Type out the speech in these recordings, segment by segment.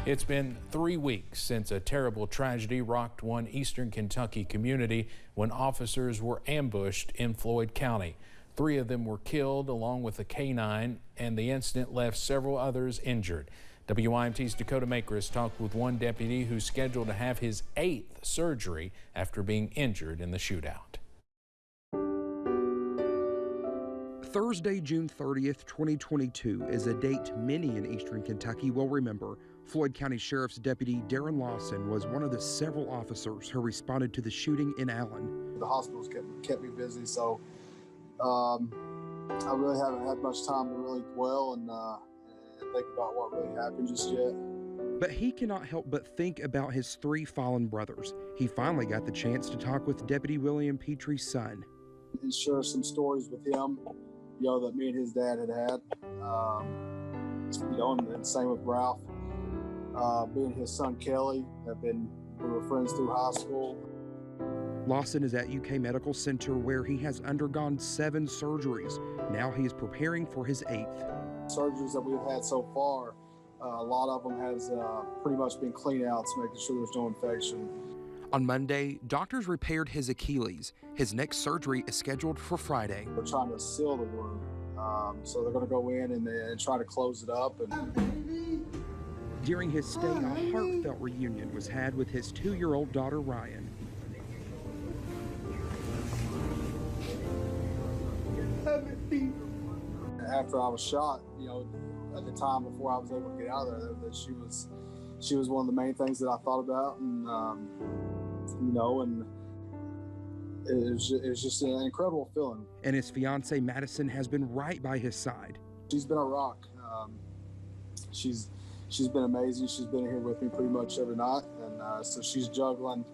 It's been 3 weeks since a terrible tragedy rocked one eastern Kentucky community when officers were ambushed in Floyd County. 3 of them were killed along with a canine, and the incident left several others injured. WYMT's Dakota Makris talked with one deputy who's scheduled to have his 8th surgery after being injured in the shootout. Thursday, June 30th, 2022 is a date many in eastern Kentucky will remember. Floyd County Sheriff's Deputy Darren Lawson was one of the several officers who responded to the shooting in Allen. The hospitals kept me busy, so I really haven't had much time to really dwell and think about what really happened just yet. But he cannot help but think about his 3 fallen brothers. He finally got the chance to talk with Deputy William Petrie's son. And share some stories with him, that me and his dad had. And same with Ralph. Me and his son Kelly we were friends through high school. Lawson is at UK Medical Center where he has undergone 7 surgeries. Now he is preparing for his 8th. Surgeries that we've had so far, a lot of them has pretty much been clean outs, making sure there's no infection. On Monday, doctors repaired his Achilles. His next surgery is scheduled for Friday. We're trying to seal the wound, so they're going to go in and try to close it up. During his stay, a heartfelt reunion was had with his 2-year-old daughter, Ryan. After I was shot, at the time before I was able to get out of there, that she was one of the main things that I thought about, and and it was just an incredible feeling. And his fiancee Madison has been right by his side. She's been a rock. She's been amazing. She's been here with me pretty much every night, and so she's juggling,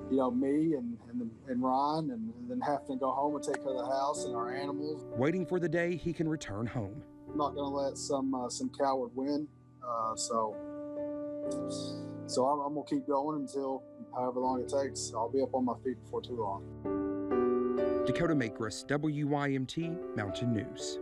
me and Ryan, and then having to go home and take care of the house and our animals. Waiting for the day he can return home. I'm not going to let some coward win. So I'm going to keep going until however long it takes. I'll be up on my feet before too long. Dakota Makris, WYMT Mountain News.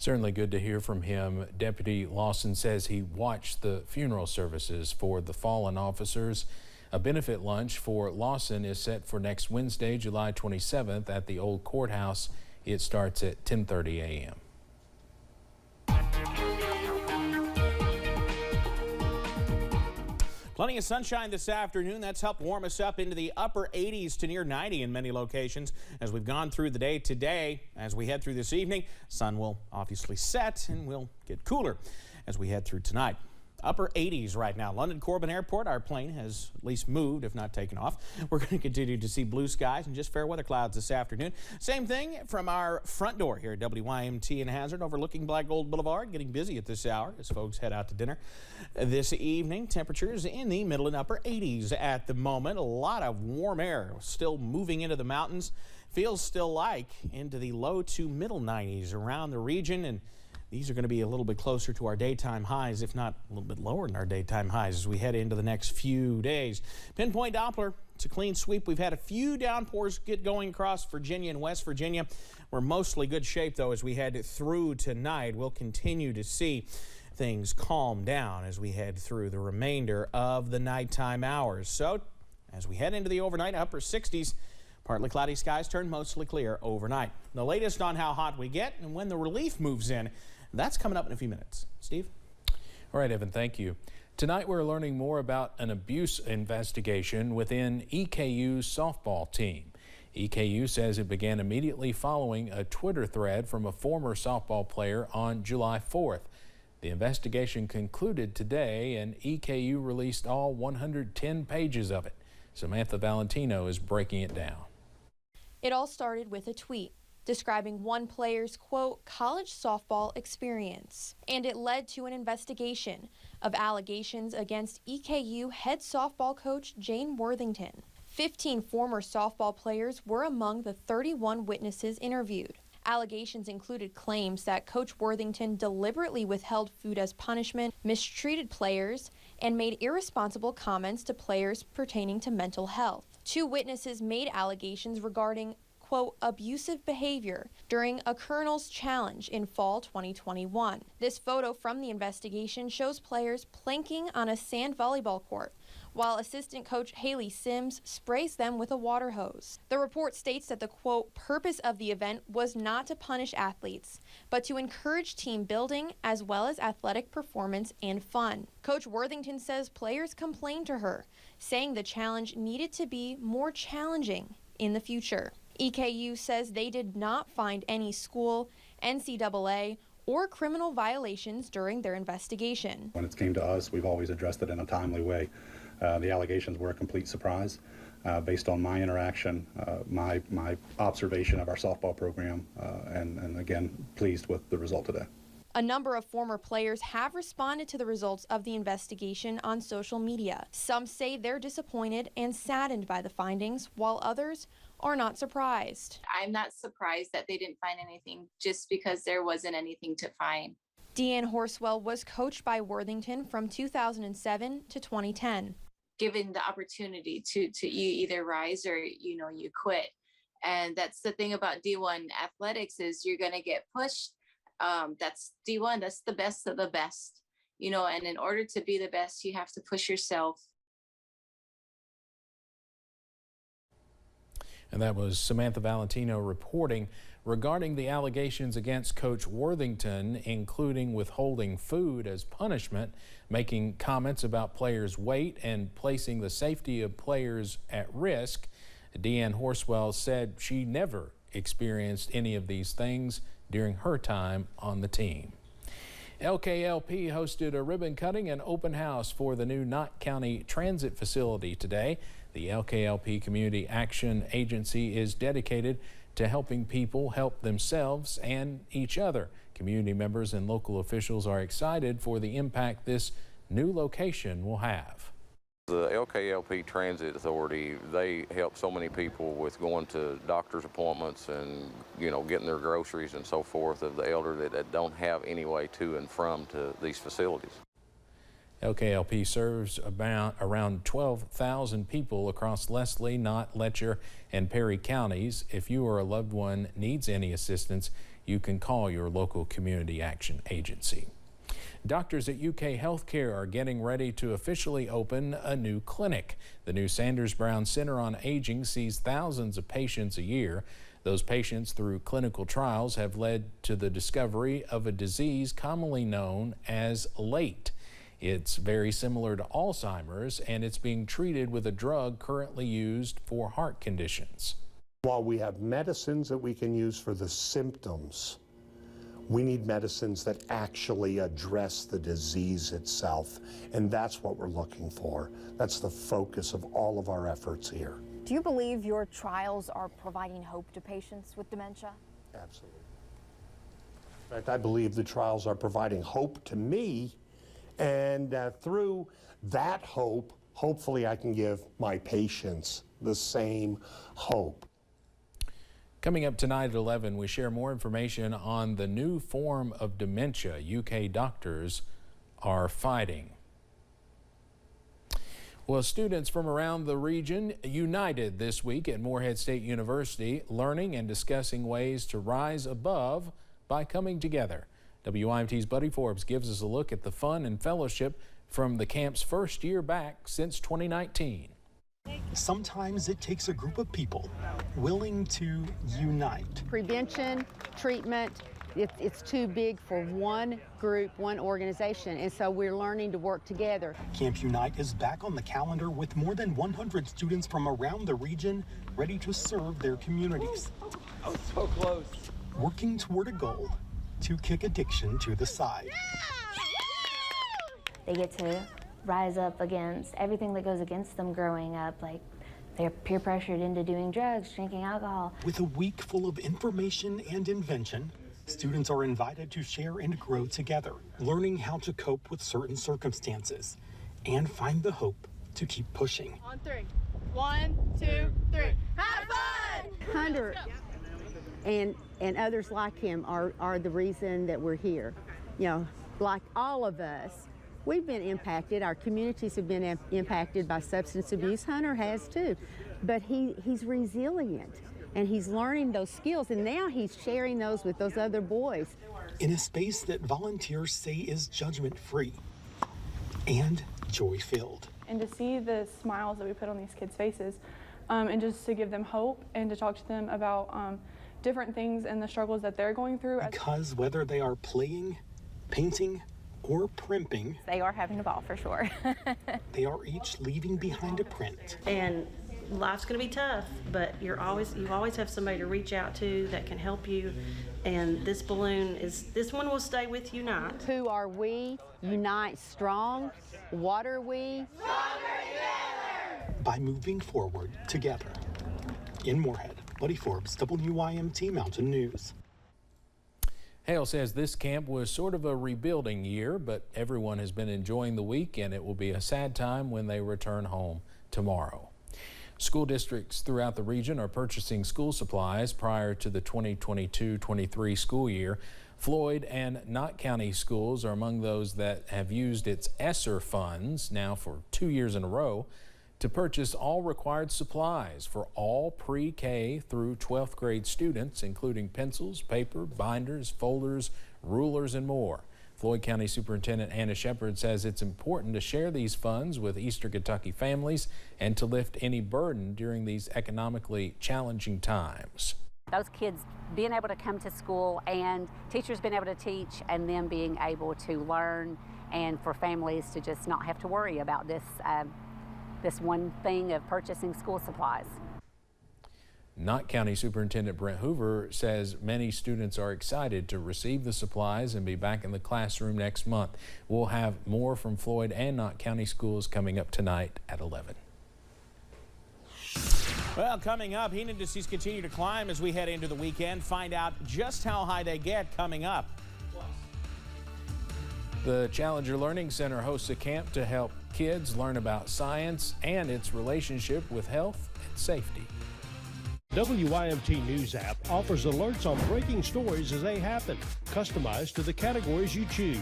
Certainly good to hear from him. Deputy Lawson says he watched the funeral services for the fallen officers. A benefit lunch for Lawson is set for next Wednesday, July 27th at the old courthouse. It starts at 10:30 a.m. Plenty of sunshine this afternoon. That's helped warm us up into the upper 80s to near 90 in many locations as we've gone through the day today. As we head through this evening, sun will obviously set and we'll get cooler as we head through tonight. Upper 80s right now. London Corbin Airport, our plane has at least moved, if not taken off. We're going to continue to see blue skies and just fair weather clouds this afternoon. Same thing from our front door here at WYMT in Hazard, overlooking Black Gold Boulevard. Getting busy at this hour as folks head out to dinner this evening. Temperatures in the middle and upper 80s at the moment. A lot of warm air still moving into the mountains. Feels still like into the low to middle 90s around the region, and these are going to be a little bit closer to our daytime highs, if not a little bit lower than our daytime highs as we head into the next few days. Pinpoint Doppler, it's a clean sweep. We've had a few downpours get going across Virginia and West Virginia. We're mostly good shape, though, as we head through tonight. We'll continue to see things calm down as we head through the remainder of the nighttime hours. So as we head into the overnight, upper 60s, partly cloudy skies turn mostly clear overnight. The latest on how hot we get and when the relief moves in, that's coming up in a few minutes. Steve? All right, Evan, thank you. Tonight we're learning more about an abuse investigation within EKU's softball team. EKU says it began immediately following a Twitter thread from a former softball player on July 4th. The investigation concluded today, and EKU released all 110 pages of it. Samantha Valentino is breaking it down. It all started with a tweet describing one player's, quote, college softball experience. And it led to an investigation of allegations against EKU head softball coach Jane Worthington. 15 former softball players were among the 31 witnesses interviewed. Allegations included claims that Coach Worthington deliberately withheld food as punishment, mistreated players, and made irresponsible comments to players pertaining to mental health. 2 witnesses made allegations regarding, quote, abusive behavior during a Colonel's Challenge in fall 2021. This photo from the investigation shows players planking on a sand volleyball court, while assistant coach Haley Sims sprays them with a water hose. The report states that the, quote, purpose of the event was not to punish athletes, but to encourage team building as well as athletic performance and fun. Coach Worthington says players complained to her, saying the challenge needed to be more challenging in the future. EKU says they did not find any school, NCAA, or criminal violations during their investigation. When it came to us, we've always addressed it in a timely way. The allegations were a complete surprise based on my interaction, my observation of our softball program, and again, pleased with the result today. A number of former players have responded to the results of the investigation on social media. Some say they're disappointed and saddened by the findings, while others are not surprised. I'm not surprised that they didn't find anything just because there wasn't anything to find. Deanne Horswell was coached by Worthington from 2007 to 2010. Given the opportunity to you either rise or you quit, and that's the thing about D1 athletics is you're going to get pushed. That's D1, that's the best of the best, and in order to be the best, you have to push yourself. And that was Samantha Valentino reporting regarding the allegations against Coach Worthington, including withholding food as punishment, making comments about players' weight, and placing the safety of players at risk. Deanne Horswell said she never experienced any of these things during her time on the team. LKLP hosted a ribbon cutting and open house for the new Knott County Transit Facility today. The LKLP Community Action Agency is dedicated to helping people help themselves and each other. Community members and local officials are excited for the impact this new location will have. The LKLP Transit Authority, they help so many people with going to doctor's appointments and, getting their groceries and so forth of the elderly that don't have any way to and from to these facilities. LKLP serves around 12,000 people across Leslie, Knott, Letcher, and Perry counties. If you or a loved one needs any assistance, you can call your local community action agency. Doctors at UK Healthcare are getting ready to officially open a new clinic. The new Sanders Brown Center on Aging sees thousands of patients a year. Those patients, through clinical trials, have led to the discovery of a disease commonly known as late. It's very similar to Alzheimer's, and it's being treated with a drug currently used for heart conditions. While we have medicines that we can use for the symptoms, we need medicines that actually address the disease itself, and that's what we're looking for. That's the focus of all of our efforts here. Do you believe your trials are providing hope to patients with dementia? Absolutely. In fact, I believe the trials are providing hope to me, and through that hope, hopefully I can give my patients the same hope. Coming up tonight at 11, we share more information on the new form of dementia UK doctors are fighting. Well, students from around the region united this week at Morehead State University, learning and discussing ways to rise above by coming together. WIMT's Buddy Forbes gives us a look at the fun and fellowship from the camp's first year back since 2019. Sometimes it takes a group of people willing to unite. Prevention, treatment, it's too big for one group, one organization, and so we're learning to work together. Camp Unite is back on the calendar with more than 100 students from around the region ready to serve their communities. Oh, so close. Working toward a goal to kick addiction to the side. They get to rise up against everything that goes against them growing up, like they're peer pressured into doing drugs, drinking alcohol. With a week full of information and invention, students are invited to share and grow together, learning how to cope with certain circumstances and find the hope to keep pushing. On three. 1, 2, 3. Have fun! Hunter and others like him are the reason that we're here. Like all of us, we've been impacted. Our communities have been impacted by substance abuse. Hunter has too, but he's resilient. And he's learning those skills, and now he's sharing those with those other boys. In a space that volunteers say is judgment-free and joy-filled. And to see the smiles that we put on these kids' faces, and just to give them hope and to talk to them about different things and the struggles that they're going through. Because whether they are playing, painting, or primping, they are having a ball for sure. They are each leaving behind a print. And life's going to be tough, but you always have somebody to reach out to that can help you. And this one will stay with you not. Who are we? Unite strong. What are we? Stronger together! By moving forward together. In Moorhead, Buddy Forbes, WYMT Mountain News. Hale says this camp was sort of a rebuilding year, but everyone has been enjoying the week, and it will be a sad time when they return home tomorrow. School districts throughout the region are purchasing school supplies prior to the 2022-23 school year. Floyd and Knott County schools are among those that have used its ESSER funds now for 2 years in a row to purchase all required supplies for all pre-K through 12th grade students, including pencils, paper, binders, folders, rulers, and more. Floyd County Superintendent Anna Shepard says it's important to share these funds with Eastern Kentucky families and to lift any burden during these economically challenging times. Those kids being able to come to school and teachers being able to teach and them being able to learn, and for families to just not have to worry about this one thing of purchasing school supplies. Knott County Superintendent Brent Hoover says many students are excited to receive the supplies and be back in the classroom next month. We'll have more from Floyd and Knott County schools coming up tonight at 11. Well, coming up, heat indices continue to climb as we head into the weekend. Find out just how high they get coming up. The Challenger Learning Center hosts a camp to help kids learn about science and its relationship with health and safety. WYMT News app offers alerts on breaking stories as they happen, customized to the categories you choose.